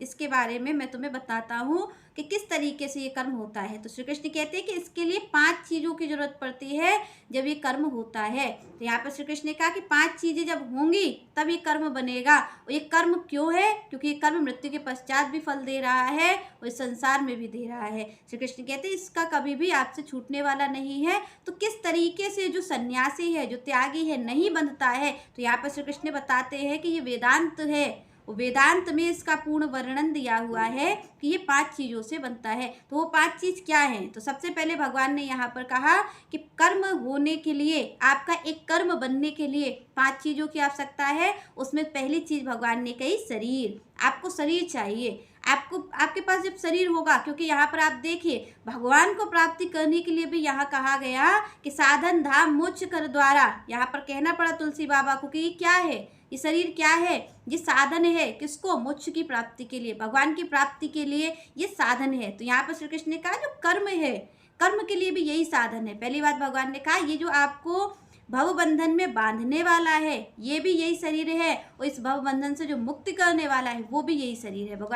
इसके बारे में मैं तुम्हें बताता हूँ कि किस तरीके से ये कर्म होता है। तो श्री कृष्ण कहते हैं कि इसके लिए 5 चीज़ों की ज़रूरत पड़ती है जब ये कर्म होता है। तो यहाँ पर श्री कृष्ण ने कहा कि 5 चीज़ें जब होंगी तब ये कर्म बनेगा। और ये कर्म क्यों है? क्योंकि ये कर्म मृत्यु के पश्चात भी फल दे रहा है और इस संसार में भी दे रहा है। श्री कृष्ण कहते हैं इसका कभी भी आपसे छूटने वाला नहीं है। तो किस तरीके से जो सन्यासी है, जो त्यागी है, नहीं बंधता है, तो यहाँ पर श्री कृष्ण बताते हैं कि ये वेदांत है। वेदांत में इसका पूर्ण वर्णन दिया हुआ है कि ये 5 चीज़ों से बनता है। तो वो 5 चीज़ क्या हैं? तो सबसे पहले भगवान ने यहाँ पर कहा कि कर्म होने के लिए, आपका एक कर्म बनने के लिए 5 चीज़ों की आवश्यकता है। उसमें पहली चीज़ भगवान ने कही शरीर। आपको शरीर चाहिए। आपके पास जब शरीर होगा, क्योंकि यहाँ पर आप देखिए भगवान को प्राप्ति करने के लिए भी यहाँ कहा गया कि साधन धाम मोक्ष कर द्वारा। यहाँ पर कहना पड़ा तुलसी बाबा को कि ये क्या है, ये शरीर क्या है? ये साधन है किसको? मोक्ष की प्राप्ति के लिए, भगवान की प्राप्ति के लिए ये साधन है। तो यहाँ पर श्री कृष्ण ने कहा जो कर्म है, कर्म के लिए भी यही साधन है। पहली बात भगवान ने कहा ये जो आपको भव बंधन में बांधने वाला है ये भी यही शरीर है, और इस भव बंधन से जो मुक्ति करने वाला है वो भी यही शरीर है। भगवान